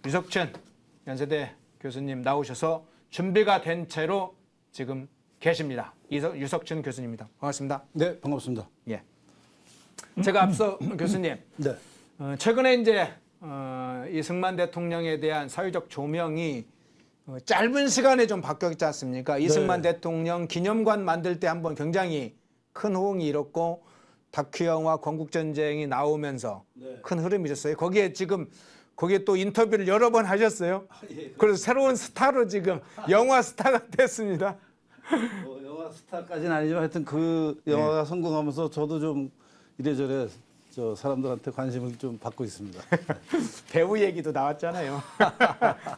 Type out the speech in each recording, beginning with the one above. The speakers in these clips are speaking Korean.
유석춘 연세대 교수님 나오셔서 준비가 된 채로 지금 계십니다. 유석춘 교수님입니다. 반갑습니다. 네, 반갑습니다. 예. 제가 앞서 교수님 네. 최근에 이제 이승만 대통령에 대한 사회적 조명이 짧은 시간에 좀 바뀌었지 않습니까? 이승만 대통령 기념관 만들 때 한번 굉장히 큰 호응이 일었고 다큐 영화 건국전쟁이 나오면서 큰 흐름이 있었어요. 거기에 또 인터뷰를 여러 번 하셨어요. 그래서 새로운 스타로 지금 영화 스타가 됐습니다. 영화 스타까지는 아니지만 하여튼 그 영화가 성공하면서 저도 좀 이래저래 저 사람들한테 관심을 좀 받고 있습니다. 배우 얘기도 나왔잖아요.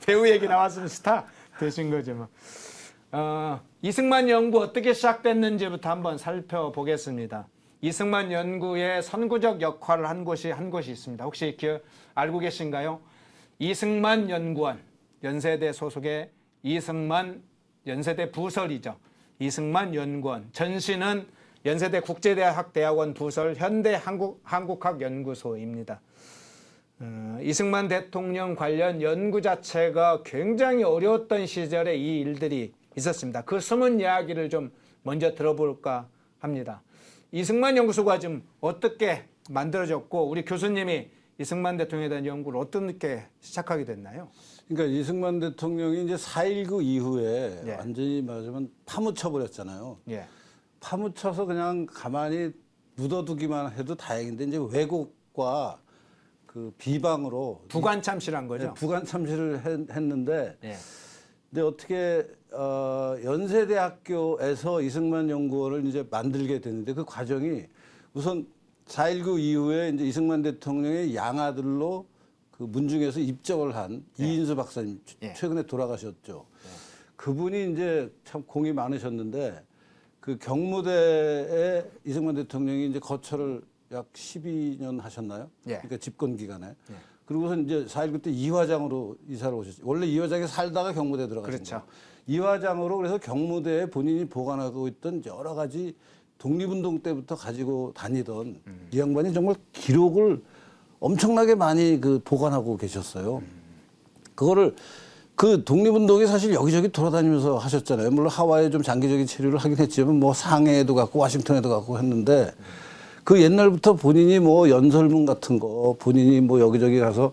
배우 얘기 나왔으면 스타 되신 거죠. 뭐. 이승만 연구 어떻게 시작됐는지부터 한번 살펴보겠습니다. 이승만 연구의 선구적 역할을 한 곳이 있습니다. 혹시 알고 계신가요? 이승만 연구원, 연세대 소속의 이승만 연세대 부설이죠. 이승만 연구원, 전신은 연세대 국제대학 대학원 부설 현대한국학연구소입니다. 이승만 대통령 관련 연구 자체가 굉장히 어려웠던 시절에 이 일들이 있었습니다. 그 숨은 이야기를 좀 먼저 들어볼까 합니다. 이승만 연구소가 좀 어떻게 만들어졌고 우리 교수님이 이승만 대통령에 대한 연구를 어떻게 시작하게 됐나요? 그러니까 이승만 대통령이 이제 4.19 이후에 예. 완전히 말하자면 파묻혀 버렸잖아요. 예. 파묻혀서 그냥 가만히 묻어두기만 해도 다행인데 이제 왜곡과 그 비방으로 부관 참시란 거죠. 부관 참시를 했는데 예. 근데 어떻게 연세대학교에서 이승만 연구원을 이제 만들게 됐는데 그 과정이 우선 4.19 이후에 이제 이승만 대통령의 양아들로 그 문중에서 입적을 한 이인수 박사님 최근에 돌아가셨죠. 그분이 이제 참 공이 많으셨는데 그 경무대에 이승만 대통령이 이제 거처를 약 12년 하셨나요? 그러니까 집권 기간에. 그리고선 이제 4.19 때 이화장으로 이사를 오셨죠. 원래 이화장에 살다가 경무대 들어가신 그렇죠. 거예요. 이화장으로 그래서 경무대에 본인이 보관하고 있던 여러 가지 독립운동 때부터 가지고 다니던 이 양반이 정말 기록을 엄청나게 많이 그 보관하고 계셨어요. 그거를 그 독립운동이 사실 여기저기 돌아다니면서 하셨잖아요. 물론 하와이에 좀 장기적인 체류를 하긴 했지만 뭐 상해에도 갔고 워싱턴에도 갔고 했는데 그 옛날부터 본인이 뭐 연설문 같은 거 본인이 뭐 여기저기 가서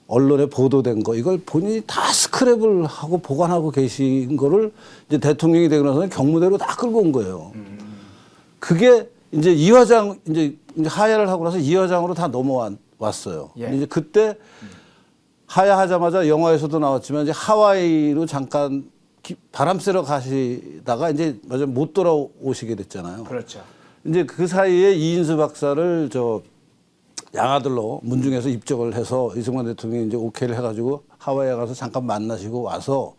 언론에 보도된 거 이걸 본인이 다 스크랩을 하고 보관하고 계신 거를 이제 대통령이 되고 나서는 경무대로 다 끌고 온 거예요. 그게 이제 이화장 이제 하야를 하고 나서 이화장으로 다 넘어왔어요. 이제 그때 하야하자마자 영화에서도 나왔지만 이제 하와이로 잠깐 바람 쐬러 가시다가 이제 맞아 못 돌아오시게 됐잖아요. 그렇죠. 이제 그 사이에 이인수 박사를 저 양아들로 문중에서 입적을 해서 이승만 대통령이 이제 오케이를 해가지고 하와이에 가서 잠깐 만나시고 와서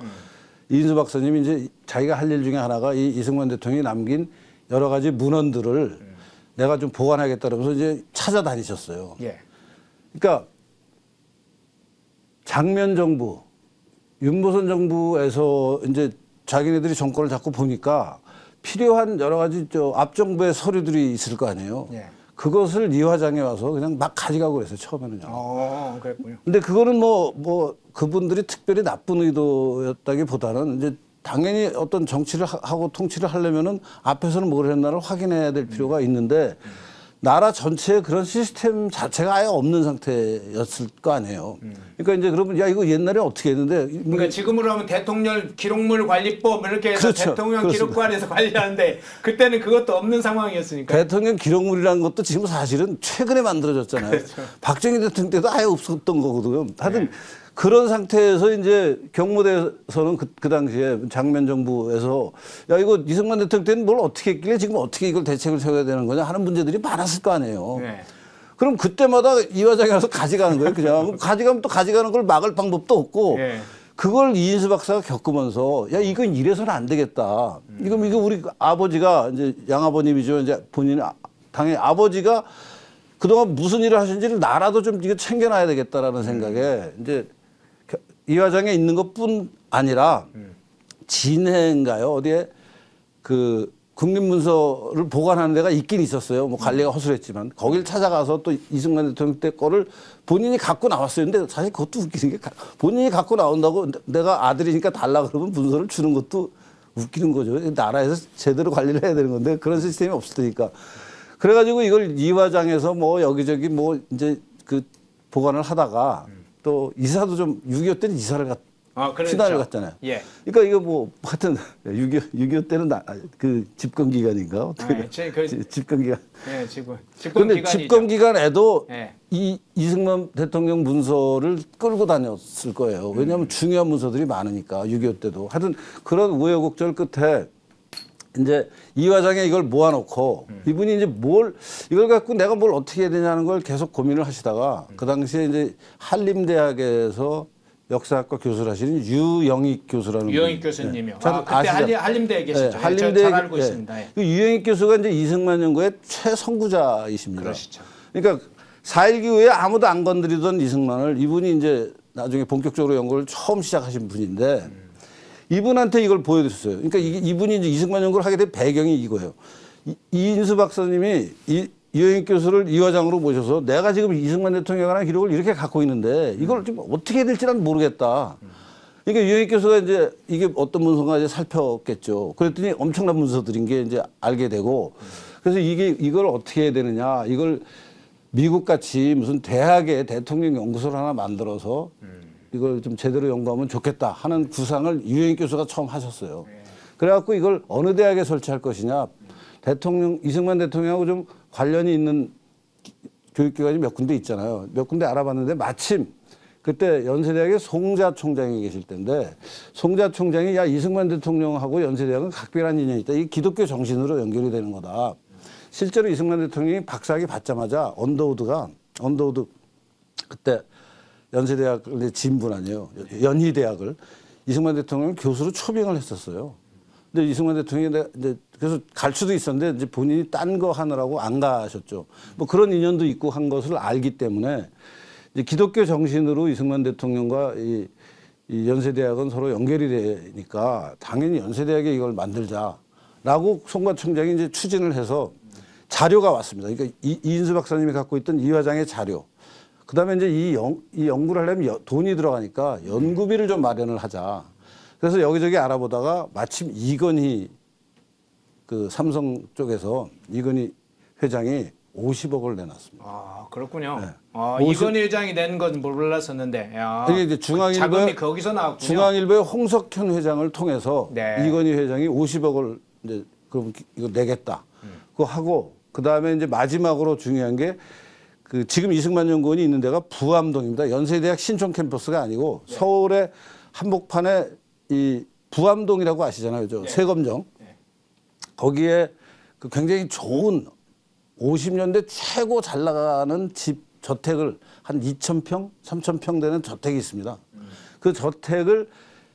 이인수 박사님이 이제 자기가 할 일 중에 하나가 이 이승만 대통령이 남긴 여러 가지 문헌들을 내가 좀 보관하겠다 그러면서 이제 찾아다니셨어요. 그러니까 장면 정부, 윤보선 정부에서 이제 자기네들이 정권을 잡고 보니까 필요한 여러 가지 저 앞정부의 서류들이 있을 거 아니에요. 그것을 이화장에 와서 그냥 막 가져가고 그랬어요, 처음에는요. 그랬군요. 근데 그거는 뭐 그분들이 특별히 나쁜 의도였다기보다는 이제 당연히 어떤 정치를 하고 통치를 하려면은 앞에서는 뭘 했나를 확인해야 될 필요가 있는데 나라 전체에 그런 시스템 자체가 아예 없는 상태였을 거 아니에요. 그러니까 이제 그러면 야 이거 옛날에 어떻게 했는데 그러니까 지금으로 하면 대통령 기록물 관리법 이렇게 해서 그렇죠. 대통령 그렇습니다. 기록관에서 관리하는데 그때는 그것도 없는 상황이었으니까. 대통령 기록물이라는 것도 지금 사실은 최근에 만들어졌잖아요. 그렇죠. 박정희 대통령 때도 아예 없었던 거거든요. 하여튼 그런 상태에서 이제 경무대에서는 그 당시에 장면 정부에서 야 이거 이승만 대통령 때는 뭘 어떻게 했길래 지금 어떻게 이걸 대책을 세워야 되는 거냐 하는 문제들이 많았을 거 아니에요. 그럼 그때마다 이화장에 가서 가져가는 거예요. 그냥 가져가면 또 가져가는 걸 막을 방법도 없고 그걸 이인수 박사가 겪으면서 야 이건 이래서는 안 되겠다. 이거 우리 아버지가 이제 양아버님이죠. 이제 본인 당연히 아버지가 그동안 무슨 일을 하신지를 나라도 좀 이거 챙겨놔야 되겠다라는 생각에 이제 이화장에 있는 것뿐 아니라 진해인가요? 어디에 그 국립문서를 보관하는 데가 있긴 있었어요. 뭐 관리가 허술했지만 거길 찾아가서 또 이승만 대통령 때 거를 본인이 갖고 나왔어요. 근데 사실 그것도 웃기는 게 본인이 갖고 나온다고 내가 아들이니까 달라 그러면 문서를 주는 것도 웃기는 거죠. 나라에서 제대로 관리를 해야 되는 건데 그런 시스템이 없을 테니까. 그래가지고 이걸 이화장에서 뭐 여기저기 뭐 이제 그 보관을 하다가 또 이사도 좀 6.25 때는 이사를 그렇죠. 피난을 갔잖아요. 예. 그러니까 이거 뭐 하여튼 6.25 때는 그 집권 기간인가 어떻게 집권 기간. 예, 집권 근데 기간이죠. 집권 기간에도 예. 이승만 대통령 문서를 끌고 다녔을 거예요. 왜냐하면 중요한 문서들이 많으니까 6.25 때도. 하여튼 그런 우여곡절 끝에 이제 이화장에 이걸 모아놓고 이분이 이제 이걸 갖고 내가 뭘 어떻게 해야 되냐는 걸 계속 고민을 하시다가 그 당시에 이제 한림대학에서 역사학과 교수를 하시는 유영익 교수라는 유영익 분이- 교수님이요. 잘 그때 아시죠? 한림대에 계시죠. 네, 예, 한림대 잘 알고 있습니다. 예. 그 유영익 교수가 이제 이승만 연구의 최선구자이십니다. 그러시죠. 그러니까 4.19 이후에 아무도 안 건드리던 이승만을 이분이 이제 나중에 본격적으로 연구를 처음 시작하신 분인데 이분한테 이걸 보여줬어요. 그러니까 이분이 이제 이승만 연구를 하게 된 배경이 이거예요. 이인수 박사님이 유영익 교수를 이화장으로 모셔서 내가 지금 이승만 대통령에 관한 기록을 이렇게 갖고 있는데 이걸 좀 어떻게 해야 될지 난 모르겠다. 그러니까 유영익 교수가 이제 이게 어떤 문서인가 이제 살폈겠죠. 그랬더니 엄청난 문서들인 게 이제 알게 되고 그래서 이걸 어떻게 해야 되느냐. 이걸 미국 같이 무슨 대학에 대통령 연구소를 하나 만들어서 이걸 좀 제대로 연구하면 좋겠다 하는 구상을 유영익 교수가 처음 하셨어요. 그래갖고 이걸 어느 대학에 설치할 것이냐. 이승만 대통령하고 좀 관련이 있는 교육기관이 몇 군데 있잖아요. 몇 군데 알아봤는데 마침 그때 연세대학에 송자 총장이 계실 때인데 송자 총장이 야 이승만 대통령하고 연세대학은 각별한 인연이 있다. 이게 기독교 정신으로 연결이 되는 거다. 실제로 이승만 대통령이 박사학위 받자마자 언더우드 그때 연세대학을 진분 아니에요. 연희대학을 이승만 대통령을 교수로 초빙을 했었어요. 근데 이승만 대통령이 이제 그래서 갈 수도 있었는데 이제 본인이 딴 거 하느라고 안 가셨죠. 뭐 그런 인연도 있고 한 것을 알기 때문에 이제 기독교 정신으로 이승만 대통령과 이 연세대학은 서로 연결이 되니까 당연히 연세대학에 이걸 만들자라고 송가 총장이 이제 추진을 해서 자료가 왔습니다. 그러니까 이인수 박사님이 갖고 있던 이화장의 자료. 그다음에 이제 이 연구를 하려면 돈이 들어가니까 연구비를 좀 마련을 하자. 그래서 여기저기 알아보다가 마침 이건희 그 삼성 쪽에서 이건희 회장이 50억을 내놨습니다. 아, 그렇군요. 네. 이건희 회장이 낸 건 몰랐었는데. 야, 이게 이제 자금이 거기서 나왔군요. 중앙일보의 홍석현 회장을 통해서 네. 이건희 회장이 50억을 이제 그럼 이거 내겠다. 그거 하고 그다음에 이제 마지막으로 중요한 게 그 지금 이승만 연구원이 있는 데가 부암동입니다. 연세대학 신촌 캠퍼스가 아니고 네. 서울의 한복판에 이 부암동이라고 아시잖아요. 저 네. 세검정. 네. 거기에 그 굉장히 좋은 50년대 최고 잘 나가는 집 저택을 한 2,000평, 3,000평 되는 저택이 있습니다. 그 저택을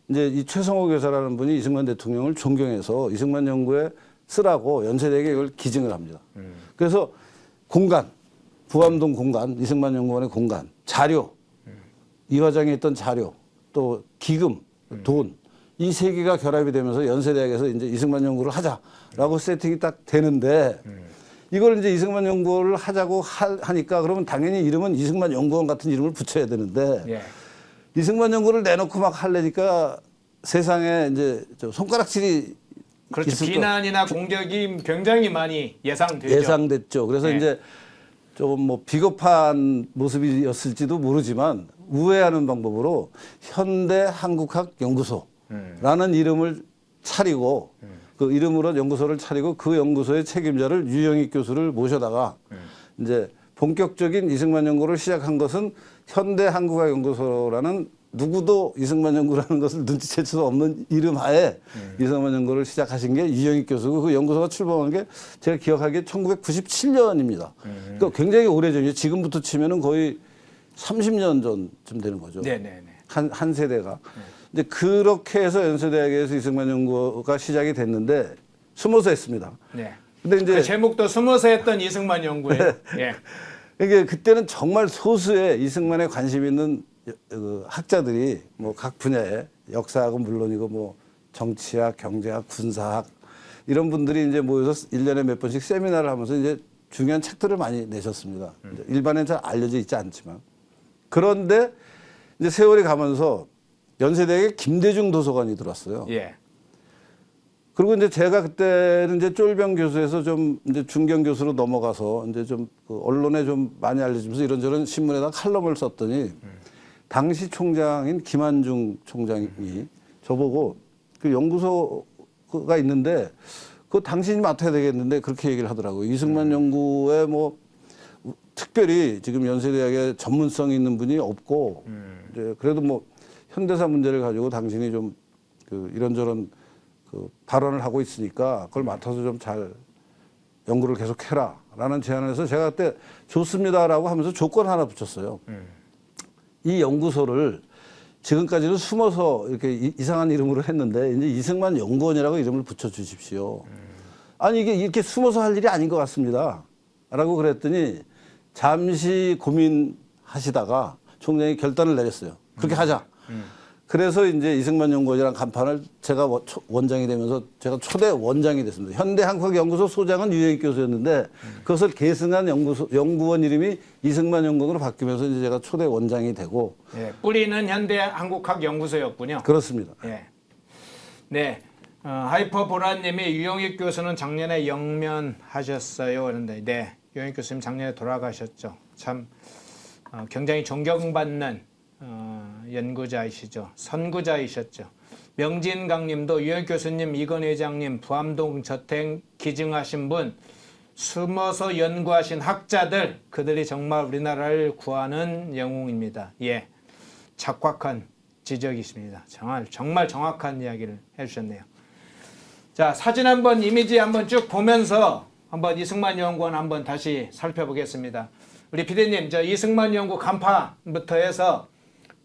이제 이 최성호 교사라는 분이 이승만 대통령을 존경해서 이승만 연구에 쓰라고 연세대에게 이걸 기증을 합니다. 그래서 공간, 부암동 공간, 이승만 연구원의 공간, 자료, 이화장에 있던 자료, 또 기금, 돈, 이 세 개가 결합이 되면서 연세대학에서 이제 이승만 연구를 하자라고 세팅이 딱 되는데 이걸 이제 이승만 연구를 하자고 하니까 그러면 당연히 이름은 이승만 연구원 같은 이름을 붙여야 되는데 예. 이승만 연구를 내놓고 막 하려니까 세상에 이제 저 손가락질이 그렇죠. 있을 비난이나 공격이 굉장히 많이 예상되죠. 예상됐죠. 그래서 네. 이제 조금 뭐 비겁한 모습이었을지도 모르지만 우회하는 방법으로 현대 한국학 연구소라는 이름을 차리고 그 이름으로 연구소를 차리고 그 연구소의 책임자를 유영익 교수를 모셔다가 이제 본격적인 이승만 연구를 시작한 것은 현대 한국학 연구소라는 누구도 이승만 연구라는 것을 눈치챌 수 없는 이름 하에 이승만 연구를 시작하신 게 유영익 교수고 그 연구소가 출범한 게 제가 기억하기에 1997년입니다. 그러니까 굉장히 오래전이죠. 지금부터 치면은 거의 30년 전쯤 되는 거죠. 네네네. 한 세대가. 이제 그렇게 해서 연세대학에서 이승만 연구가 시작이 됐는데 숨어서 했습니다. 네. 근데 이제 그 제목도 숨어서 했던 이승만 연구예요. 예. 이게 그때는 정말 소수의 이승만에 관심 있는 그 학자들이 뭐 각 분야에 역사학은 물론이고 뭐 정치학, 경제학, 군사학 이런 분들이 이제 모여서 1년에 몇 번씩 세미나를 하면서 이제 중요한 책들을 많이 내셨습니다. 이제 일반에 잘 알려져 있지 않지만. 그런데 이제 세월이 가면서 연세대학에 김대중 도서관이 들어왔어요. 예. 그리고 이제 제가 그때는 이제 쫄병 교수에서 좀 이제 중견 교수로 넘어가서 이제 좀 그 언론에 좀 많이 알려지면서 이런저런 신문에다 칼럼을 썼더니 당시 총장인 김한중 총장이 저보고 그 연구소가 있는데 그 당신이 맡아야 되겠는데 그렇게 얘기를 하더라고요. 이승만 연구에 뭐 특별히 지금 연세대학에 전문성 있는 분이 없고 이제 그래도 뭐 현대사 문제를 가지고 당신이 좀 그 이런저런 그 발언을 하고 있으니까 그걸 맡아서 좀 잘 연구를 계속해라라는 제안을 해서 제가 그때 좋습니다라고 하면서 조건 하나 붙였어요. 이 연구소를 지금까지는 숨어서 이렇게 이상한 이름으로 했는데 이제 이승만 연구원이라고 이름을 붙여주십시오. 아니 이게 이렇게 숨어서 할 일이 아닌 것 같습니다.라고 그랬더니 잠시 고민하시다가 총장이 결단을 내렸어요. 그렇게 하자. 그래서 이제 이승만 연구원이랑 간판을 제가 원장이 되면서 제가 초대 원장이 됐습니다. 현대한국연구소 소장은 유영익 교수였는데 그것을 계승한 연구원 이름이 이승만 연구원으로 바뀌면서 이제 제가 초대 원장이 되고. 예. 뿌리는 현대한국학연구소였군요. 그렇습니다. 예. 네. 하이퍼 보라님이 유영익 교수는 작년에 영면하셨어요. 그런데 네. 유영익 교수님 작년에 돌아가셨죠. 참 굉장히 존경받는 연구자이시죠. 선구자이셨죠. 명진강님도 유영 교수님, 이건 회장님, 부암동 저택 기증하신 분, 숨어서 연구하신 학자들, 그들이 정말 우리나라를 구하는 영웅입니다. 예, 착각한 지적이십니다. 정말 정확한 이야기를 해주셨네요. 자, 사진 한번 이미지 한번 쭉 보면서 한번 이승만 연구원 한번 다시 살펴보겠습니다. 우리 PD님, 저 이승만 연구 간판부터 해서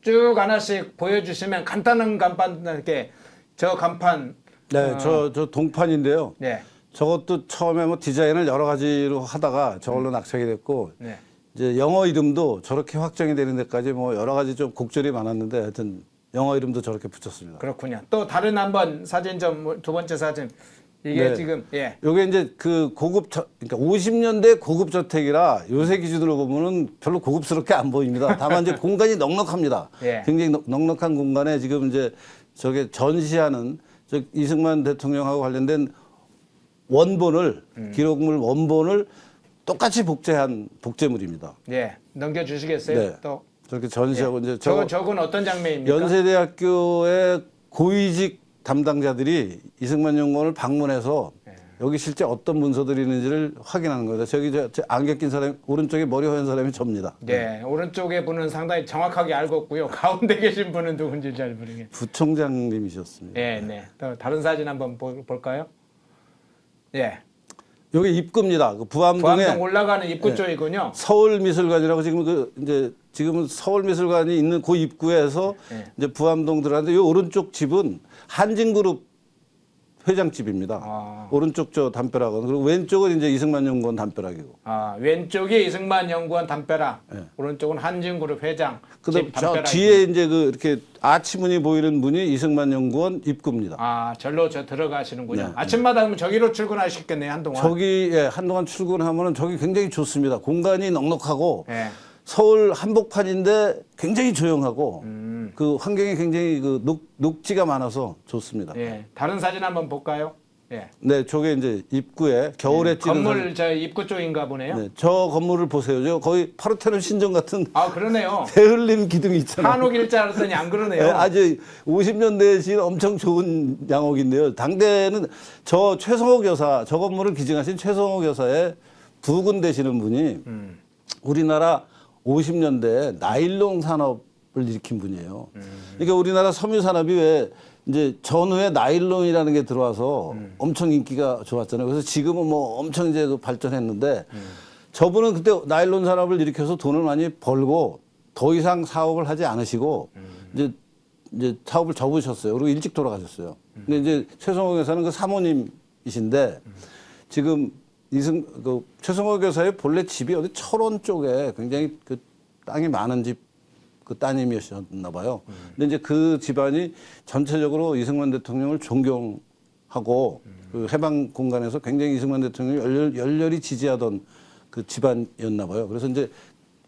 쭉 하나씩 보여주시면 간단한 간판 이렇게 저 간판. 네, 저 동판인데요. 네. 저것도 처음에 뭐 디자인을 여러 가지로 하다가 저걸로 낙색이 됐고 네. 이제 영어 이름도 저렇게 확정이 되는 데까지 뭐 여러 가지 좀 곡절이 많았는데 하여튼 영어 이름도 저렇게 붙였습니다. 그렇군요. 또 다른 한번 사진 좀 두 번째 사진. 이게 네. 지금 예. 요게 이제 그 그러니까 50년대 고급 저택이라 요새 기준으로 보면은 별로 고급스럽게 안 보입니다. 다만 이제 공간이 넉넉합니다. 예. 굉장히 넉넉한 공간에 지금 이제 저게 전시하는 저 이승만 대통령하고 관련된 원본을 기록물 원본을 똑같이 복제한 복제물입니다. 예. 넘겨 주시겠어요? 네. 또 저렇게 전시하고 예. 이제 저건 어떤 장면입니까? 연세대학교의 고위직 담당자들이 이승만 연구원을 방문해서 여기 실제 어떤 문서들이 있는지를 확인하는 겁니다. 저기 저 안경 낀 사람이 오른쪽에 머리 허연 사람이 접니다. 네. 오른쪽에 분은 상당히 정확하게 알고 있고요. 가운데 계신 분은 누군지 잘 모르겠네요. 부총장님이셨습니다. 예, 네. 또 다른 사진 한번 볼까요? 예. 여기 입구입니다. 그 부암동에 부암동 올라가는 입구 쪽이군요. 서울미술관이라고 지금은 서울미술관이 있는 그 입구에서 네. 이제 부암동 들어가는데 이 오른쪽 집은 한진그룹 회장집입니다. 아. 오른쪽 저 담벼락은 그리고 왼쪽은 이제 이승만 연구원 담벼락이고. 왼쪽이 이승만 연구원 담벼락, 오른쪽은 한진그룹 회장 그다음 집 저 담벼락. 뒤에 이제 그 이렇게 아치문이 보이는 문이 이승만 연구원 입구입니다. 절로 저 들어가시는군요. 네. 아침마다 그러면 저기로 출근하셨겠네요, 한동안. 저기 한동안 출근하면은 저기 굉장히 좋습니다. 공간이 넉넉하고 예. 서울 한복판인데 굉장히 조용하고 그 환경이 굉장히 그 녹지가 많아서 좋습니다. 예. 다른 사진 한번 볼까요? 예. 네, 저게 이제 입구에 겨울에 찍은 건물 저 입구 쪽인가 보네요. 네, 저 건물을 보세요. 저 거의 파르테논 신전 같은 그러네요. 대흘림 기둥이 있잖아요. 한옥일 줄 알았더니 안 그러네요. 네, 아주 50년대에 지은 엄청 좋은 양옥인데요. 당대에는 저 최성호 교사, 저 건물을 기증하신 최성호 교사의 부군 되시는 분이 우리나라 50년대에 나일론 산업을 일으킨 분이에요. 그러니까 우리나라 섬유 산업이 왜 이제 전후에 나일론이라는 게 들어와서 엄청 인기가 좋았잖아요. 그래서 지금은 뭐 엄청 이제 그 발전했는데 저분은 그때 나일론 산업을 일으켜서 돈을 많이 벌고 더 이상 사업을 하지 않으시고 이제 사업을 접으셨어요. 그리고 일찍 돌아가셨어요. 근데 이제 최성호 교사는 그 사모님이신데 지금 최성호 교사의 본래 집이 어디 철원 쪽에 굉장히 그 땅이 많은 집 그 따님이셨나 봐요. 근데 이제 그 집안이 전체적으로 이승만 대통령을 존경하는 하고 그 해방 공간에서 굉장히 이승만 대통령을 열렬히 지지하던 그 집안이었나 봐요. 그래서 이제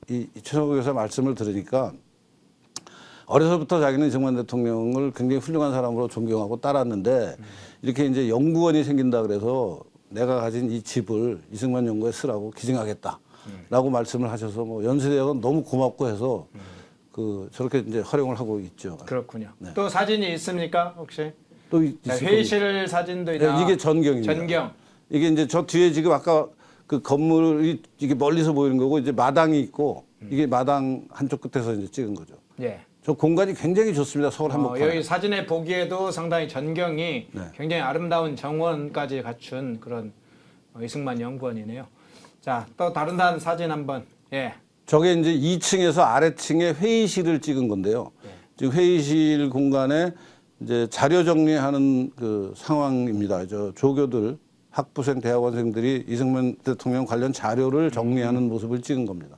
이 최성호 교사 말씀을 들으니까 어려서부터 자기는 이승만 대통령을 굉장히 훌륭한 사람으로 존경하고 따랐는데 이렇게 이제 연구원이 생긴다 그래서 내가 가진 이 집을 이승만 연구에 쓰라고 기증하겠다라고 말씀을 하셔서 뭐 연세대학은 너무 고맙고 해서 그 저렇게 이제 활용을 하고 있죠. 그렇군요. 네. 또 사진이 있습니까 혹시? 또 회의실 사진도 네, 있나? 이게 전경입니다. 전경. 이게 이제 저 뒤에 지금 아까 그 건물이 이게 멀리서 보이는 거고 이제 마당이 있고 이게 마당 한쪽 끝에서 이제 찍은 거죠. 예. 저 공간이 굉장히 좋습니다. 서울 한복판에. 여기 사진에 보기에도 상당히 전경이 네. 굉장히 아름다운 정원까지 갖춘 그런 이승만 연구원이네요. 자, 또 다른 사진 한번. 예. 저게 이제 2층에서 아래층에 회의실을 찍은 건데요. 지금 회의실 공간에 이제 자료 정리하는 그 상황입니다. 저 조교들, 학부생, 대학원생들이 이승만 대통령 관련 자료를 정리하는 모습을 찍은 겁니다.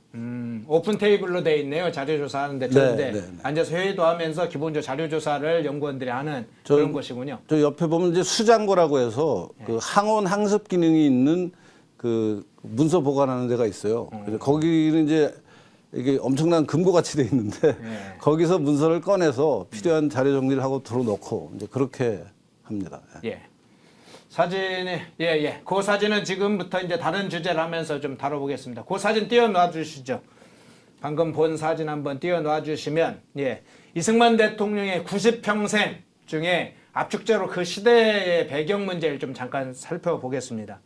오픈 테이블로 돼 있네요. 자료 조사하는데 좋은데 네. 앉아서 회의도 하면서 기본적으로 자료 조사를 연구원들이 하는 그런 곳이군요. 저 옆에 보면 이제 수장고라고 해서 그 항원 항습 기능이 있는 그 문서 보관하는 데가 있어요. 그래서 거기는 이제 이게 엄청난 금고같이 돼 있는데 거기서 문서를 꺼내서 필요한 자료 정리를 하고 들어놓고 이제 그렇게 합니다. 예. 사진이 예. 그 사진은 지금부터 이제 다른 주제를 하면서 좀 다뤄보겠습니다. 그 사진 띄워놔 주시죠. 방금 본 사진 한번 띄워놔 주시면 예. 이승만 대통령의 90평생 중에 압축적으로 그 시대의 배경 문제를 좀 잠깐 살펴보겠습니다.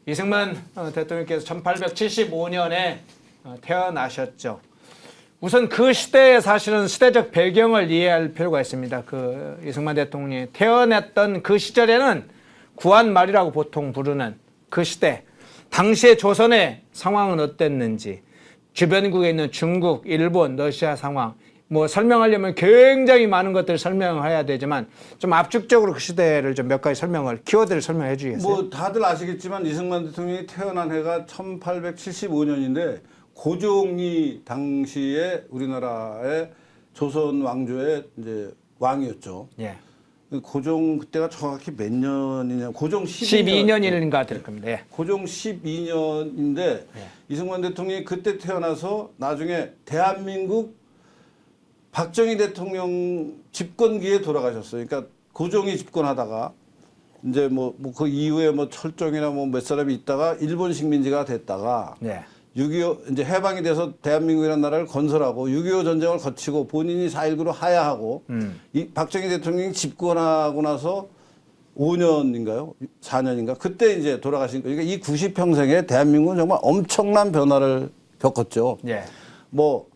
이승만 대통령께서 1875년에 태어나셨죠. 우선 그 시대에 사실은 시대적 배경을 이해할 필요가 있습니다. 그 이승만 대통령이 태어났던 그 시절에는 구한말이라고 보통 부르는 그 시대, 당시의 조선의 상황은 어땠는지, 주변국에 있는 중국, 일본, 러시아 상황, 뭐 설명하려면 굉장히 많은 것들을 설명해야 되지만 좀 압축적으로 그 시대를 좀 몇 가지 키워드를 설명해 주시겠어요? 뭐 다들 아시겠지만 이승만 대통령이 태어난 해가 1875년인데 고종이 당시에 우리나라의 조선 왕조의 이제 왕이었죠. 예. 고종 그때가 정확히 몇 년이냐? 고종 12년. 12년인가 될 겁니다. 예. 고종 12년인데 이승만 대통령이 그때 태어나서 나중에 대한민국 박정희 대통령 집권기에 돌아가셨어요. 그러니까 고종이 집권하다가 이제 뭐 그 이후에 뭐 철종이나 뭐 몇 사람이 있다가 일본 식민지가 됐다가 네. 6.25 이제 해방이 돼서 대한민국이라는 나라를 건설하고 6.25 전쟁을 거치고 본인이 4.19로 하야하고 이 박정희 대통령이 집권하고 나서 5년인가요? 4년인가? 그때 이제 돌아가신 거예요. 그러니까 이 90평생에 대한민국은 정말 엄청난 변화를 겪었죠. 예. 뭐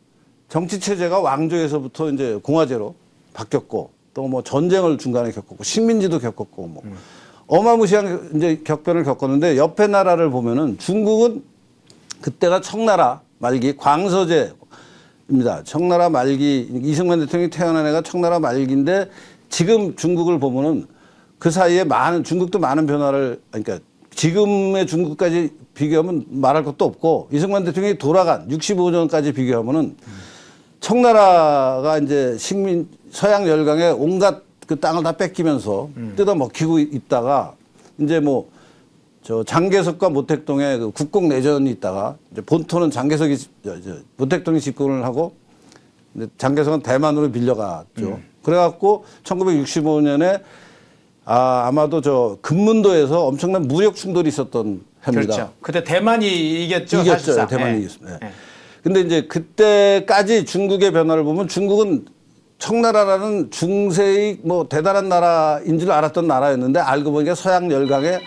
정치 체제가 왕조에서부터 이제 공화제로 바뀌었고 또 뭐 전쟁을 중간에 겪었고 식민지도 겪었고 뭐 어마무시한 이제 격변을 겪었는데 옆에 나라를 보면은 중국은 그때가 청나라 말기 광서제입니다. 청나라 말기 이승만 대통령이 태어난 해가 청나라 말기인데 지금 중국을 보면은 그 사이에 중국도 많은 변화를 그러니까 지금의 중국까지 비교하면 말할 것도 없고 이승만 대통령이 돌아간 65년까지 비교하면은 청나라가 이제 서양 열강에 온갖 그 땅을 다 뺏기면서 뜯어먹히고 있다가 이제 뭐 저 장개석과 모택동에 그 국공 내전이 있다가 이제 본토는 장개석이 모택동이 집권을 하고 장개석은 대만으로 밀려갔죠. 그래갖고 1965년에 아마도 저 금문도에서 엄청난 무력 충돌이 있었던 해입니다. 그렇죠. 그때 대만이 이겼죠. 이겼죠. 사실상. 대만이 예. 이겼습니다. 예. 근데 이제 그때까지 중국의 변화를 보면 중국은 청나라라는 중세의 뭐 대단한 나라인 줄 알았던 나라였는데 알고 보니까 서양 열강에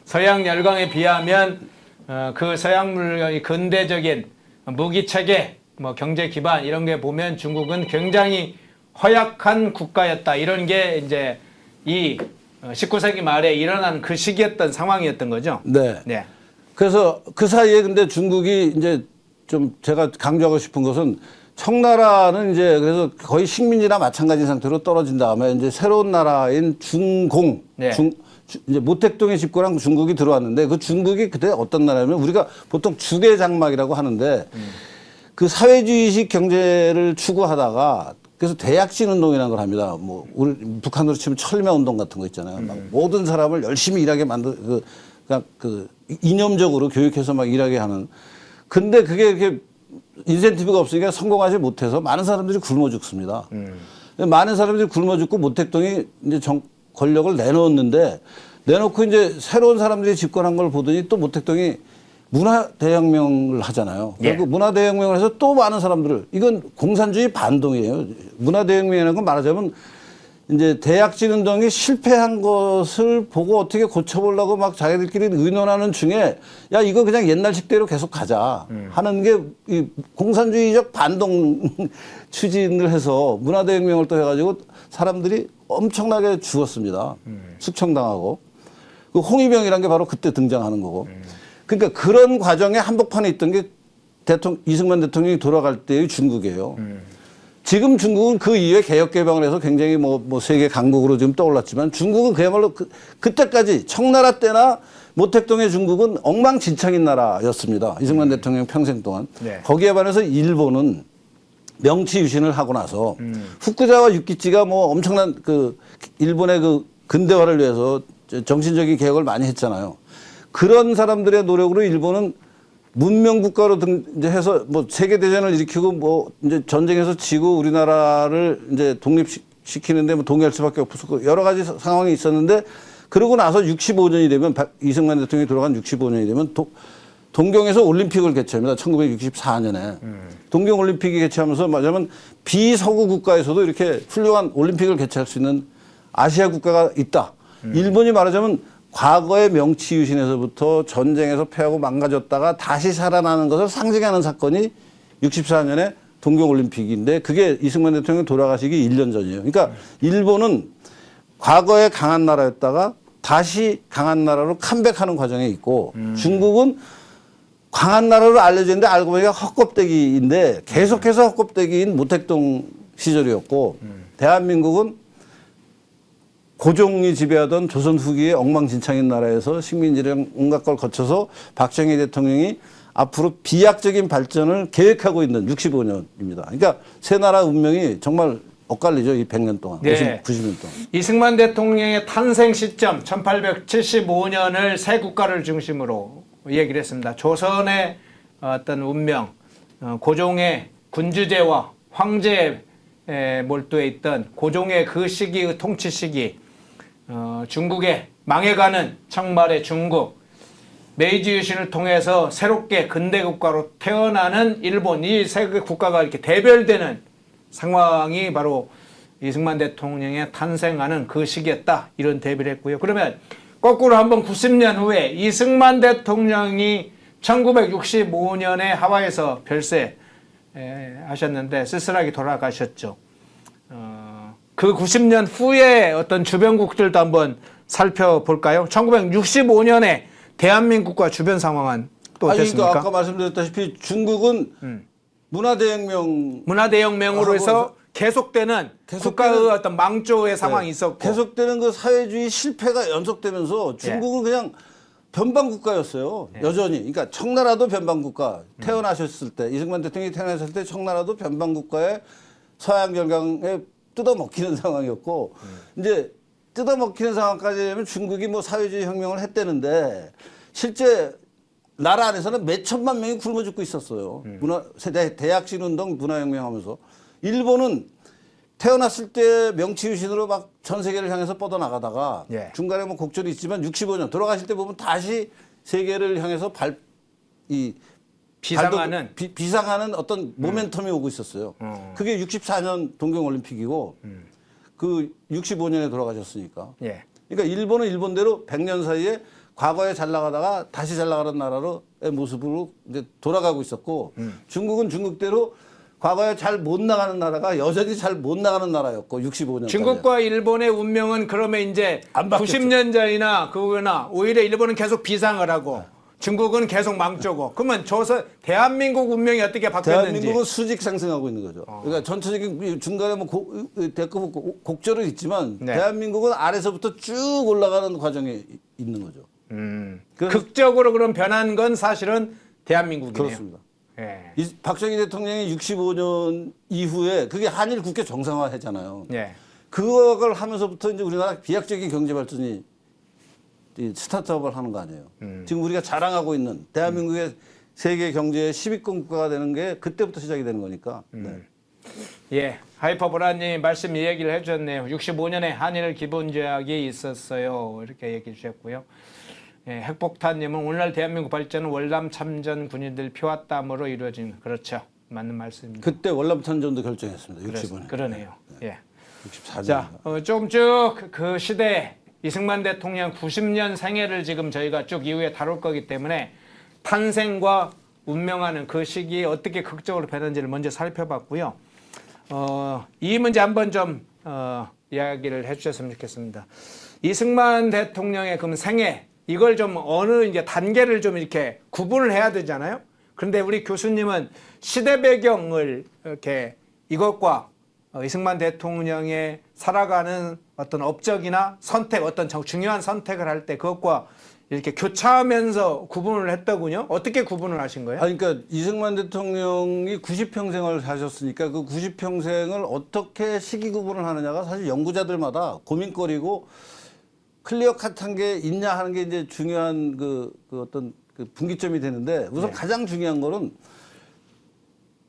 서양 열강에 비하면 그 서양 물건이 근대적인 무기 체계, 뭐 경제 기반 이런 게 보면 중국은 굉장히 허약한 국가였다. 이런 게 이제 이 19세기 말에 일어난 그 시기였던 상황이었던 거죠. 네. 네. 그래서 그 사이에 근데 중국이 이제 좀 제가 강조하고 싶은 것은 청나라는 이제 그래서 거의 식민지나 마찬가지 상태로 떨어진 다음에 이제 새로운 나라인 중공, 네. 이제 모택동에 집권한 중국이 들어왔는데 그 중국이 그때 어떤 나라냐면 우리가 보통 주계장막이라고 하는데 그 사회주의식 경제를 추구하다가 그래서 대약진 운동이라는 걸 합니다. 뭐 우리 북한으로 치면 철매 운동 같은 거 있잖아요. 막 모든 사람을 열심히 일하게 그러니까 그 이념적으로 교육해서 막 일하게 하는. 근데 그게 이렇게 인센티브가 없으니까 성공하지 못해서 많은 사람들이 굶어 죽습니다. 많은 사람들이 굶어 죽고 모택동이 이제 권력을 내놓고 이제 새로운 사람들이 집권한 걸 보더니 또 모택동이 문화대혁명을 하잖아요. 예. 그리고 문화대혁명을 해서 또 많은 사람들을, 이건 공산주의 반동이에요. 문화대혁명이라는 건 말하자면 이제 대약진 운동이 실패한 것을 보고 어떻게 고쳐보려고 막 자기들끼리 의논하는 중에 야, 이거 그냥 옛날식대로 계속 가자 하는 게 이 공산주의적 반동 추진을 해서 문화대혁명을 또 해가지고 사람들이 엄청나게 죽었습니다. 숙청당하고. 그 홍위병이라는 게 바로 그때 등장하는 거고. 그러니까 그런 과정에 한복판에 있던 게 이승만 대통령이 돌아갈 때의 중국이에요. 지금 중국은 그 이후에 개혁 개방을 해서 굉장히 뭐 세계 강국으로 지금 떠올랐지만 중국은 그야말로 그때까지 청나라 때나 모택동의 중국은 엉망진창인 나라였습니다. 이승만 대통령 평생 동안. 네. 거기에 반해서 일본은 명치유신을 하고 나서 후쿠자와 유키치가 뭐 엄청난 그 일본의 그 근대화를 위해서 정신적인 개혁을 많이 했잖아요. 그런 사람들의 노력으로 일본은 문명 국가로 이제 해서 뭐 세계 대전을 일으키고 뭐 이제 전쟁에서 지고 우리나라를 이제 독립시키는데 뭐 동의할 수밖에 없었고 여러 가지 상황이 있었는데 그러고 나서 65년이 되면 이승만 대통령이 돌아간 65년이 되면 동경에서 올림픽을 개최합니다. 1964년에 동경 올림픽이 개최하면서 말하자면 비서구 국가에서도 이렇게 훌륭한 올림픽을 개최할 수 있는 아시아 국가가 있다. 일본이 말하자면 과거의 명치유신에서부터 전쟁에서 패하고 망가졌다가 다시 살아나는 것을 상징하는 사건이 64년에 동경올림픽인데 그게 이승만 대통령이 돌아가시기 1년 전이에요. 그러니까 일본은 과거에 강한 나라였다가 다시 강한 나라로 컴백하는 과정에 있고 중국은 강한 나라로 알려져 있는데 알고 보니까 헛껍데기인데 계속해서 헛껍데기인 모택동 시절이었고 대한민국은 고종이 지배하던 조선 후기의 엉망진창인 나라에서 식민지랑 온갖 걸 거쳐서 박정희 대통령이 앞으로 비약적인 발전을 계획하고 있는 65년입니다. 그러니까 새 나라 운명이 정말 엇갈리죠. 이 100년 동안, 네. 90년 동안. 이승만 대통령의 탄생 시점 1875년을 새 국가를 중심으로 얘기를 했습니다. 조선의 어떤 운명, 고종의 군주제와 황제에 몰두해 있던 고종의 그 시기의 통치 시기, 중국의 망해가는 청말의 중국, 메이지 유신을 통해서 새롭게 근대 국가로 태어나는 일본, 이 세 국가가 이렇게 대별되는 상황이 바로 이승만 대통령의 탄생하는 그 시기였다. 이런 대비를 했고요. 그러면 거꾸로 한번 90년 후에 이승만 대통령이 1965년에 하와이에서 별세 하셨는데 쓸쓸하게 돌아가셨죠. 그 90년 후에 어떤 주변국들도 한번 살펴볼까요? 1965년에 대한민국과 주변 상황은 또 어땠습니까? 그러니까 아까 말씀드렸다시피 중국은 문화대혁명으로 해서 계속되는 국가의 어떤 망조의 상황이 있었고 계속되는 그 사회주의 실패가 연속되면서 중국은 그냥 변방국가였어요. 여전히. 그러니까 청나라도 변방국가. 태어나셨을 때 이승만 대통령이 태어나셨을 때 청나라도 변방국가의 서양 결강에 뜯어먹히는 상황이었고 이제 뜯어먹히는 상황까지 되면 중국이 뭐 사회주의 혁명을 했다는데 실제 나라 안에서는 몇 천만 명이 굶어 죽고 있었어요. 대약진 운동 문화혁명하면서 일본은 태어났을 때 명치유신으로 막 전 세계를 향해서 뻗어나가다가 중간에 뭐 곡절이 있지만 65년 돌아가실 때 보면 다시 세계를 향해서 비상하는 어떤 모멘텀이 오고 있었어요. 그게 64년 동경올림픽이고 그 65년에 돌아가셨으니까. 그러니까 일본은 일본대로 100년 사이에 과거에 잘 나가다가 다시 잘 나가는 나라로의 모습으로 이제 돌아가고 있었고 중국은 중국대로 과거에 잘 못 나가는 나라가 여전히 잘 못 나가는 나라였고 65년. 중국과 일본의 운명은 그러면 이제 90년 전이나 그거나 오히려 일본은 계속 비상을 하고 중국은 계속 망조고 그러면 대한민국 운명이 어떻게 바뀌었는지. 대한민국은 수직 상승하고 있는 거죠. 그러니까 전체적인 중간에 뭐 대급 곡절은 있지만 대한민국은 아래서부터 쭉 올라가는 과정에 있는 거죠. 극적으로 그럼 변한 건 사실은 대한민국이네요. 그렇습니다. 예. 박정희 대통령이 65년 이후에 그게 한일 국교 정상화했잖아요. 예. 그걸 하면서부터 이제 우리나라 비약적인 경제 발전이 이 스타트업을 하는 거 아니에요. 지금 우리가 자랑하고 있는 대한민국의 세계 경제의 10위권 국가가 되는 게 그때부터 시작이 되는 거니까. 네. 예, 하이퍼보라님 말씀 이 얘기를 해주셨네요. 65년에 한일 기본조약이 있었어요. 이렇게 얘기해 주셨고요. 예, 핵폭탄님은 오늘날 대한민국 발전은 월남 참전 군인들 피와 땀으로 이루어진 그렇죠. 맞는 말씀입니다. 그때 월남탄전도 결정했습니다. 65년. 그러네요. 예. 64년. 자, 좀 쭉 그 시대 이승만 대통령 90년 생애를 지금 저희가 쭉 이후에 다룰 거기 때문에 탄생과 운명하는 그 시기에 어떻게 극적으로 변했는지를 먼저 살펴봤고요. 이 문제 한번 좀 이야기를 해주셨으면 좋겠습니다. 이승만 대통령의 그럼 생애 이걸 좀 어느 이제 단계를 좀 이렇게 구분을 해야 되잖아요. 그런데 우리 교수님은 시대 배경을 이렇게 이것과 이승만 대통령의 살아가는 어떤 업적이나 선택, 어떤 중요한 선택을 할 때 그것과 이렇게 교차하면서 구분을 했더군요. 어떻게 구분을 하신 거예요? 그러니까 이승만 대통령이 90평생을 사셨으니까 그 90평생을 어떻게 시기 구분을 하느냐가 사실 연구자들마다 고민거리고 클리어 컷한 게 있냐 하는 게 이제 중요한 그 어떤 그 분기점이 되는데 우선 네. 가장 중요한 거는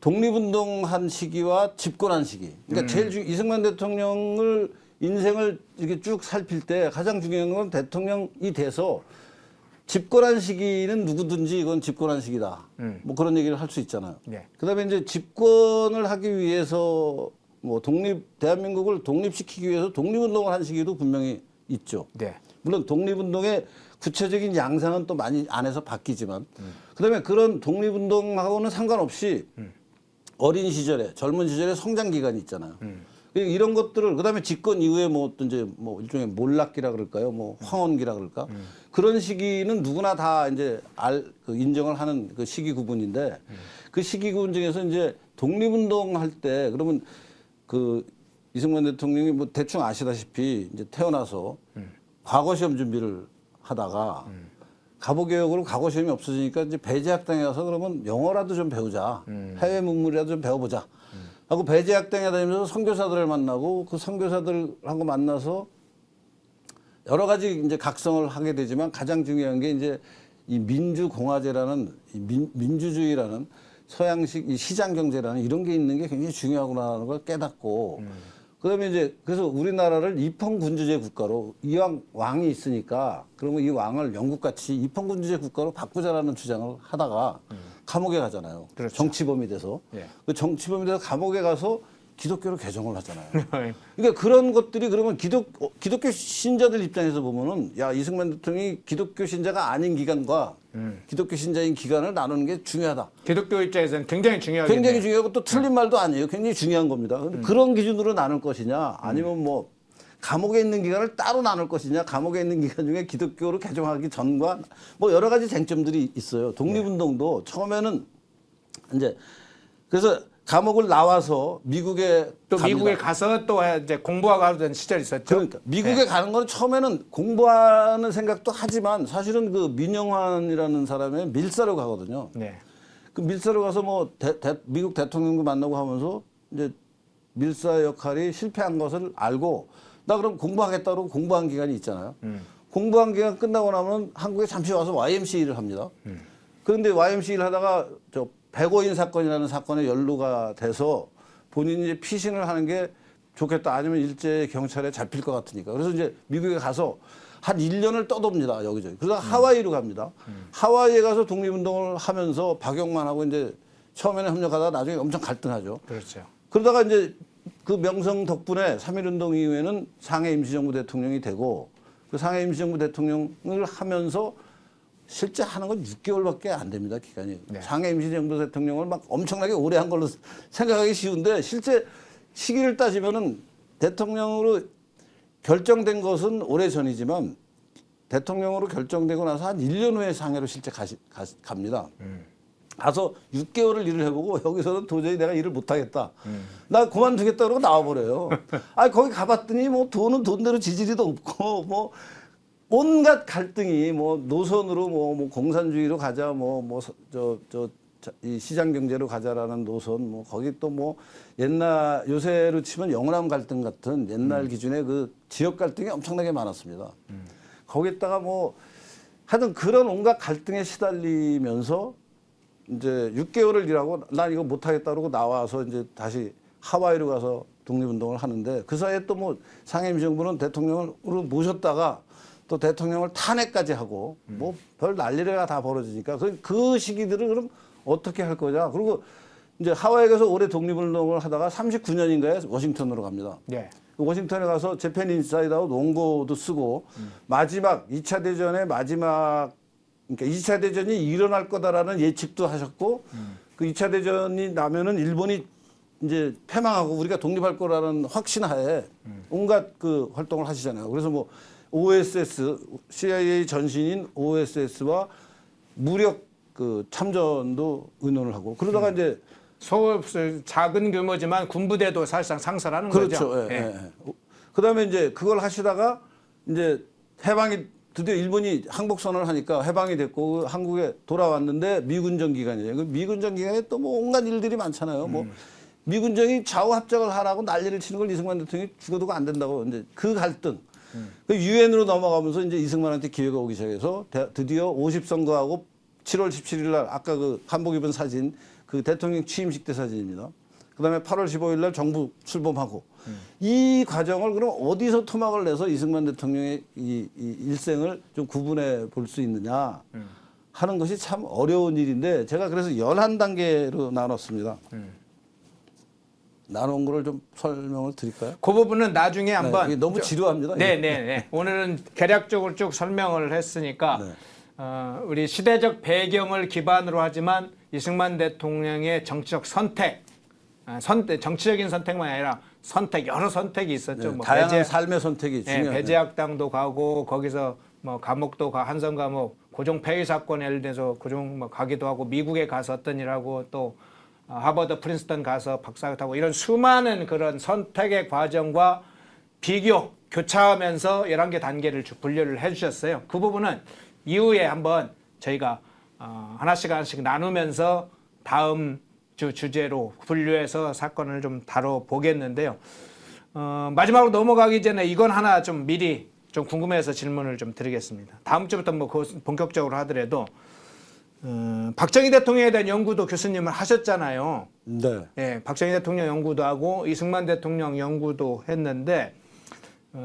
독립운동한 시기와 집권한 시기. 그러니까 이승만 대통령을 인생을 이렇게 쭉 살필 때 가장 중요한 건 대통령이 돼서 집권한 시기는 누구든지 이건 집권한 시기다. 뭐 그런 얘기를 할 수 있잖아요. 네. 그다음에 이제 집권을 하기 위해서 뭐 대한민국을 독립시키기 위해서 독립운동을 한 시기도 분명히 있죠. 네. 물론 독립운동의 구체적인 양상은 또 많이 안에서 바뀌지만 그다음에 그런 독립운동하고는 상관없이 어린 시절에 젊은 시절에 성장 기간이 있잖아요. 이런 것들을 그다음에 집권 이후에 뭐 어떤 이제 뭐 일종의 몰락기라 그럴까요? 뭐 황혼기라 그럴까? 그런 시기는 누구나 다 이제 그 인정을 하는 그 시기 구분인데 그 시기 구분 중에서 이제 독립운동 할 때 그러면 그 이승만 대통령이 뭐 대충 아시다시피 이제 태어나서 과거 시험 준비를 하다가 가보개혁으로 과거 시험이 없어지니까 이제 배제학당에 가서 그러면 영어라도 좀 배우자. 해외 문물이라도 좀 배워보자. 하고 배제학당에 다니면서 선교사들을 만나고 그 선교사들하고 만나서 여러 가지 이제 각성을 하게 되지만 가장 중요한 게 이제 이 민주공화제라는 민주주의라는 서양식 이 시장 경제라는 이런 게 있는 게 굉장히 중요하구나라는 걸 깨닫고 그다음에 이제 그래서 우리나라를 입헌군주제 국가로 이왕 왕이 있으니까 그러면 이 왕을 영국같이 입헌군주제 국가로 바꾸자라는 주장을 하다가 감옥에 가잖아요. 그렇죠. 정치범이 돼서. 예. 그 정치범이 돼서 감옥에 가서 기독교로 개종을 하잖아요. 그러니까 그런 것들이 그러면 기독교 신자들 입장에서 보면은 야 이승만 대통령이 기독교 신자가 아닌 기간과 기독교 신자인 기간을 나누는 게 중요하다. 기독교 입장에서는 굉장히 중요하겠네요. 굉장히 중요하고 또 틀린 말도 아니에요. 굉장히 중요한 겁니다. 근데 그런 기준으로 나눌 것이냐 아니면 뭐 감옥에 있는 기간을 따로 나눌 것이냐 감옥에 있는 기간 중에 기독교로 개종하기 전과 뭐 여러 가지 쟁점들이 있어요. 독립운동도 처음에는 이제 그래서 감옥을 나와서 미국에 또 갑니다. 미국에 가서 또 이제 공부하고 하던 시절이 있었죠. 그러니까 미국에 가는 건 처음에는 공부하는 생각도 하지만 사실은 그 민영환이라는 사람의 밀사로 가거든요. 네. 그 밀사로 가서 뭐 미국 대통령도 만나고 하면서 이제 밀사 역할이 실패한 것을 알고 나 그럼 공부하겠다고 공부한 기간이 있잖아요. 공부한 기간 끝나고 나면 한국에 잠시 와서 YMCA를 합니다. 그런데 YMCA를 하다가 저 백오인 사건이라는 사건에 연루가 돼서 본인이 이제 피신을 하는 게 좋겠다. 아니면 일제 경찰에 잡힐 것 같으니까. 그래서 이제 미국에 가서 한 1년을 떠돕니다. 여기저기. 그러다가 하와이로 갑니다. 하와이에 가서 독립운동을 하면서 박용만하고 이제 처음에는 협력하다가 나중에 엄청 갈등하죠. 그렇죠. 그러다가 이제 그 명성 덕분에 3.1운동 이후에는 상해 임시정부 대통령이 되고 그 상해 임시정부 대통령을 하면서 실제 하는 건 6개월밖에 안 됩니다. 기간이. 네. 상해 임시정부 대통령을 막 엄청나게 오래 한 걸로 생각하기 쉬운데 실제 시기를 따지면은 대통령으로 결정된 것은 오래전이지만 대통령으로 결정되고 나서 한 1년 후에 상해로 실제 갑니다. 가서 6개월을 일을 해보고 여기서는 도저히 내가 일을 못하겠다. 나 그만두겠다 그러고 나와버려요. 아 거기 가봤더니 뭐 돈은 돈대로 지지리도 없고 뭐 온갖 갈등이 뭐 노선으로 뭐 공산주의로 가자 뭐 이 시장 경제로 가자라는 노선, 뭐 거기 또 뭐 옛날 요새로 치면 영남 갈등 같은 옛날 기준의 그 지역 갈등이 엄청나게 많았습니다. 거기다가 뭐 하여튼 그런 온갖 갈등에 시달리면서 이제 6개월을 일하고 난 이거 못하겠다 그러고 나와서 이제 다시 하와이로 가서 독립운동을 하는데 그 사이에 또 뭐 상임정부는 대통령을 모셨다가 또 대통령을 탄핵까지 하고 뭐 별 난리가 다 벌어지니까 그 시기들을 그럼 어떻게 할 거냐. 그리고 이제 하와이 가서 올해 독립운동을 하다가 39년인가에 워싱턴으로 갑니다. 네. 워싱턴에 가서 재팬 인사이드아웃 원고도 쓰고 마지막 2차 대전의 마지막 그러니까 2차 대전이 일어날 거다라는 예측도 하셨고 그 2차 대전이 나면은 일본이 이제 패망하고 우리가 독립할 거라는 확신하에 온갖 그 활동을 하시잖아요. 그래서 뭐 OSS, CIA 전신인 OSS와 무력 그 참전도 의논을 하고 그러다가 이제 작은 규모지만 군부대도 사실상 상설하는 그렇죠. 거죠. 예, 예. 그다음에 이제 그걸 하시다가 이제 해방이 드디어 일본이 항복선언을 하니까 해방이 됐고 한국에 돌아왔는데 미군정 기간이에요. 그 미군정 기간에 또 뭐 온갖 일들이 많잖아요. 뭐 미군정이 좌우 합작을 하라고 난리를 치는 걸 이승만 대통령이 죽어두고 안 된다고 이제 그 갈등. 그 유엔으로 넘어가면서 이제 이승만한테 기회가 오기 시작해서 드디어 50선거하고 7월 17일 날 아까 그 한복 입은 사진 그 대통령 취임식 때 사진입니다. 그다음에 8월 15일 날 정부 출범하고 이 과정을 그럼 어디서 토막을 내서 이승만 대통령의 이 일생을 좀 구분해 볼 수 있느냐 하는 것이 참 어려운 일인데 제가 그래서 11단계로 나눴습니다. 나눈 거를 좀 설명을 드릴까요? 그 부분은 나중에 한번 이게 너무 지루합니다. 네네네. 오늘은 개략적으로 쭉 설명을 했으니까 네. 우리 시대적 배경을 기반으로 하지만 이승만 대통령의 정치적 선택, 정치적인 선택만 아니라 선택 여러 선택이 있었죠. 네, 뭐 다양한 삶의 선택이 네, 중요해요. 배제학당도 가고 거기서 뭐 감옥도 한성 감옥 고종 폐위 사건 예를 들어서 고종 뭐 가기도 하고 미국에 가서 어떤 일하고 또 하버드 프린스턴 가서 박사학위 타고 이런 수많은 그런 선택의 과정과 비교 교차하면서 11개 단계를 분류를 해주셨어요. 그 부분은 이후에 한번 저희가 하나씩 나누면서 다음 주 주제로 분류해서 사건을 좀 다뤄보겠는데요. 마지막으로 넘어가기 전에 이건 하나 좀 미리 좀 궁금해서 질문을 좀 드리겠습니다. 다음 주부터 뭐 본격적으로 하더라도 박정희 대통령에 대한 연구도 교수님을 하셨잖아요. 네. 예, 박정희 대통령 연구도 하고 이승만 대통령 연구도 했는데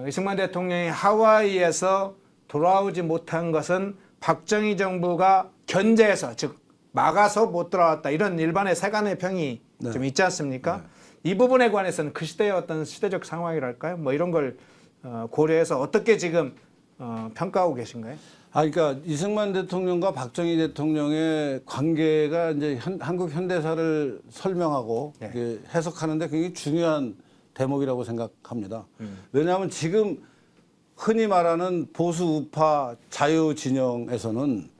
이승만 대통령이 하와이에서 돌아오지 못한 것은 박정희 정부가 견제해서 즉 막아서 못 돌아왔다 이런 일반의 세간의 평이 네. 좀 있지 않습니까? 이 부분에 관해서는 그 시대의 어떤 시대적 상황이랄까요? 뭐 이런 걸 고려해서 어떻게 지금 평가하고 계신가요? 그러니까 이승만 대통령과 박정희 대통령의 관계가 이제 한국 현대사를 설명하고 네. 해석하는데 굉장히 중요한 대목이라고 생각합니다. 왜냐하면 지금 흔히 말하는 보수 우파 자유 진영에서는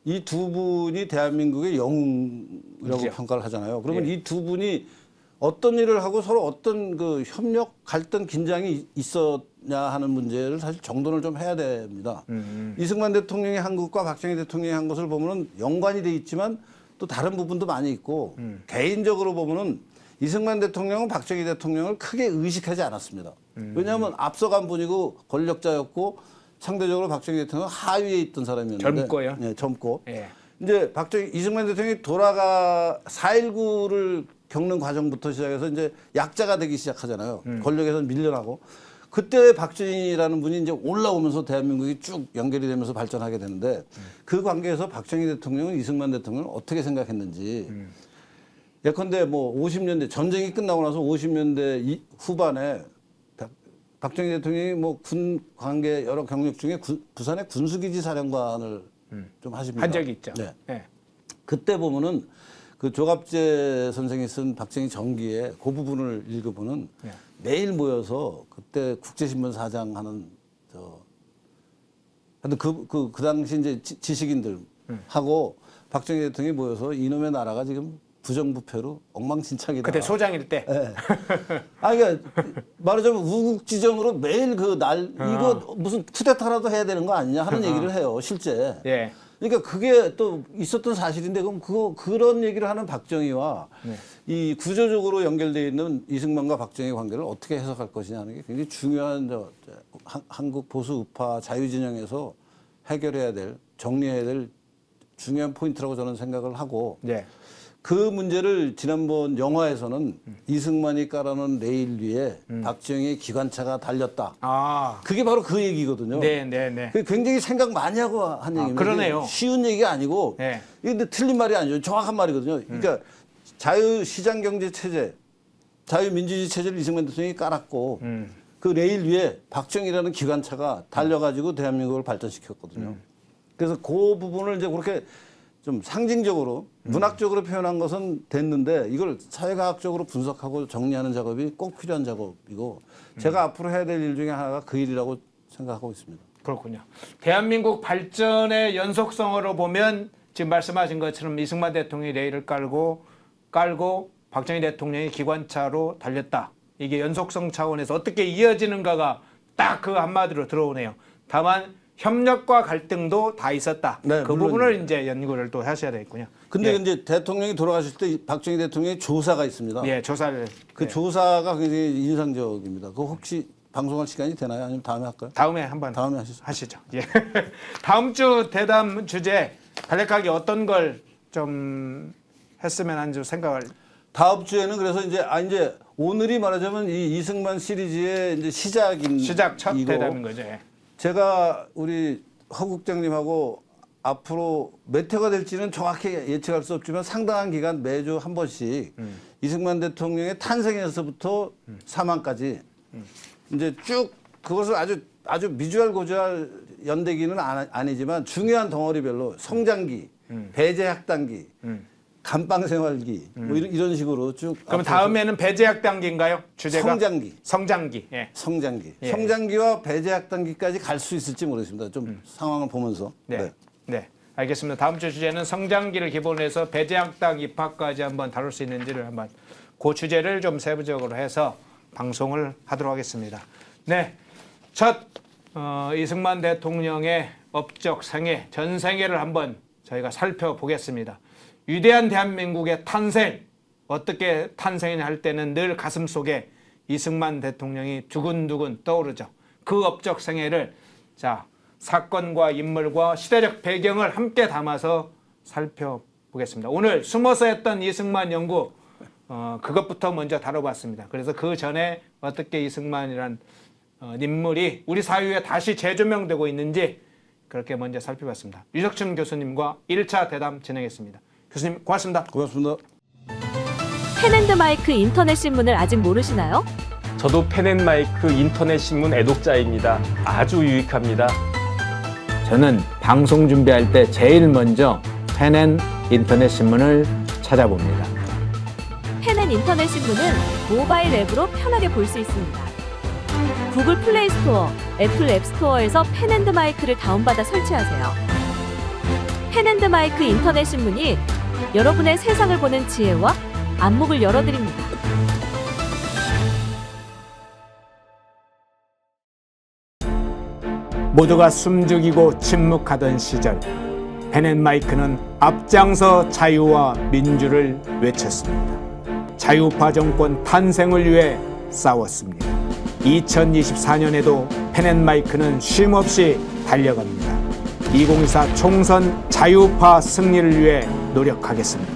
이 두 분이 대한민국의 영웅이라고 그렇죠. 평가를 하잖아요. 그러면 예. 이 두 분이 어떤 일을 하고 서로 어떤 그 협력, 갈등, 긴장이 있었냐 하는 문제를 사실 정돈을 좀 해야 됩니다. 이승만 대통령이 한 것과 박정희 대통령이 한 것을 보면은 연관이 돼 있지만 또 다른 부분도 많이 있고 개인적으로 보면은 이승만 대통령은 박정희 대통령을 크게 의식하지 않았습니다. 왜냐하면 앞서간 분이고 권력자였고 상대적으로 박정희 대통령은 하위에 있던 사람이었는데 젊고요. 네, 젊고. 예. 이제 이승만 대통령이 4.19를 겪는 과정부터 시작해서 이제 약자가 되기 시작하잖아요. 권력에서 밀려나고. 그때 박정희라는 분이 이제 올라오면서 대한민국이 쭉 연결이 되면서 발전하게 되는데 그 관계에서 박정희 대통령은 이승만 대통령을 어떻게 생각했는지 예컨대 뭐 50년대 전쟁이 끝나고 나서 50년대 후반에 박정희 대통령이 뭐 군 관계 여러 경력 중에 부산의 군수기지 사령관을 좀 하십니다. 한 적이 있죠. 네. 예. 그때 보면은 그 조갑재 선생이 쓴 박정희 전기에 그 부분을 읽어보는 네. 매일 모여서 그때 국제신문 사장하는 하여튼 그 당시 이제 지식인들 하고 박정희 대통령이 모여서 이놈의 나라가 지금 부정부패로 엉망진창이다. 그때 소장일 때. 네. 그러니까 말하자면 우국지정으로 매일 이거 무슨 쿠데타라도 해야 되는 거 아니냐 하는 얘기를 해요, 실제. 예. 그러니까 그게 또 있었던 사실인데 그럼 그런 얘기를 하는 박정희와 이 구조적으로 연결되어 있는 이승만과 박정희 관계를 어떻게 해석할 것이냐 하는 게 굉장히 중요한 한국 보수 우파 자유진영에서 해결해야 될, 정리해야 될 중요한 포인트라고 저는 생각을 하고 네. 그 문제를 지난번 영화에서는 이승만이 깔아놓은 레일 위에 박정희의 기관차가 달렸다. 아, 그게 바로 그 얘기거든요. 네, 네, 네. 그게 굉장히 생각 많이 하고 한 얘기입니다. 그러네요. 쉬운 얘기가 아니고 네. 이게 근데 틀린 말이 아니죠. 정확한 말이거든요. 그러니까 자유시장 경제 체제, 자유민주주의 체제를 이승만 대통령이 깔았고 그 레일 위에 박정희라는 기관차가 달려가지고 대한민국을 발전시켰거든요. 그래서 그 부분을 이제 그렇게 좀 상징적으로 문학적으로 표현한 것은 됐는데 이걸 사회과학적으로 분석하고 정리하는 작업이 꼭 필요한 작업이고 제가 앞으로 해야 될 일 중에 하나가 그 일이라고 생각하고 있습니다. 그렇군요. 대한민국 발전의 연속성으로 보면 지금 말씀하신 것처럼 이승만 대통령이 레일을 깔고 박정희 대통령이 기관차로 달렸다. 이게 연속성 차원에서 어떻게 이어지는가가 딱 그 한마디로 들어오네요. 다만 협력과 갈등도 다 있었다. 네, 그 물론. 부분을 이제 연구를 또 하셔야 되겠군요. 근데 예. 이제 대통령이 돌아가실 때 박정희 대통령의 조사가 있습니다. 예, 조사를. 그 예. 조사가 굉장히 인상적입니다. 그거 혹시 방송할 시간이 되나요? 아니면 다음에 할까요? 다음에 한번 다음에 하시죠. 하시죠. 예. 다음 주 대담 주제 간략하게 어떤 걸 좀 했으면 하는 생각을. 다음 주에는 그래서 이제 오늘이 말하자면 이 이승만 시리즈의 이제 시작 첫 이거 대담인 거죠. 예. 제가 우리 허 국장님하고 앞으로 몇 회가 될지는 정확히 예측할 수 없지만 상당한 기간 매주 한 번씩 이승만 대통령의 탄생에서부터 사망까지 이제 쭉 그것을 아주 미주알 고주알 연대기는 아니지만 중요한 덩어리별로 성장기, 배제학단기, 감방생활기 뭐 이런 식으로 쭉. 그럼 다음에는 배제학 단계인가요? 주제가 성장기. 성장기. 예. 성장기. 예. 성장기와 배제학 단기까지 갈 수 있을지 모르겠습니다. 좀 상황을 보면서. 네. 네. 알겠습니다. 다음 주 주제는 성장기를 기본으로 해서 배제학당 입학까지 한번 다룰 수 있는지를 한번 그 주제를 좀 세부적으로 해서 방송을 하도록 하겠습니다. 네. 첫 이승만 대통령의 업적 생애, 전생애를 한번 저희가 살펴보겠습니다. 위대한 대한민국의 탄생, 어떻게 탄생했냐 할 때는 늘 가슴속에 이승만 대통령이 두근두근 떠오르죠. 그 업적 생애를 사건과 인물과 시대적 배경을 함께 담아서 살펴보겠습니다. 오늘 숨어서 했던 이승만 연구 그것부터 먼저 다뤄봤습니다. 그래서 그 전에 어떻게 이승만이란 인물이 우리 사회에 다시 재조명되고 있는지 그렇게 먼저 살펴봤습니다. 유석춘 교수님과 1차 대담 진행했습니다. 교수님 고맙습니다. 고맙습니다. 펜앤드마이크 인터넷 신문을 아직 모르시나요? 저도 펜앤마이크 인터넷 신문 애독자입니다. 아주 유익합니다. 저는 방송 준비할 때 제일 먼저 펜앤 인터넷 신문을 찾아봅니다. 펜앤 인터넷 신문은 모바일 앱으로 편하게 볼 수 있습니다. 구글 플레이 스토어, 애플 앱 스토어에서 펜앤드마이크를 다운받아 설치하세요. 펜앤드마이크 인터넷 신문이 여러분의 세상을 보는 지혜와 안목을 열어드립니다. 모두가 숨죽이고 침묵하던 시절 펜앤마이크는 앞장서 자유와 민주를 외쳤습니다. 자유파 정권 탄생을 위해 싸웠습니다. 2024년에도 펜앤마이크는 쉼없이 달려갑니다. 2024 총선 자유파 승리를 위해 노력하겠습니다.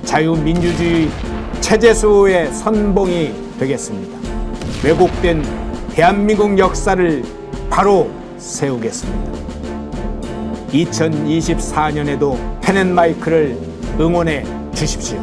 자유민주주의 체제수호의 선봉이 되겠습니다. 왜곡된 대한민국 역사를 바로 세우겠습니다. 2024년에도 펜앤마이크를 응원해 주십시오.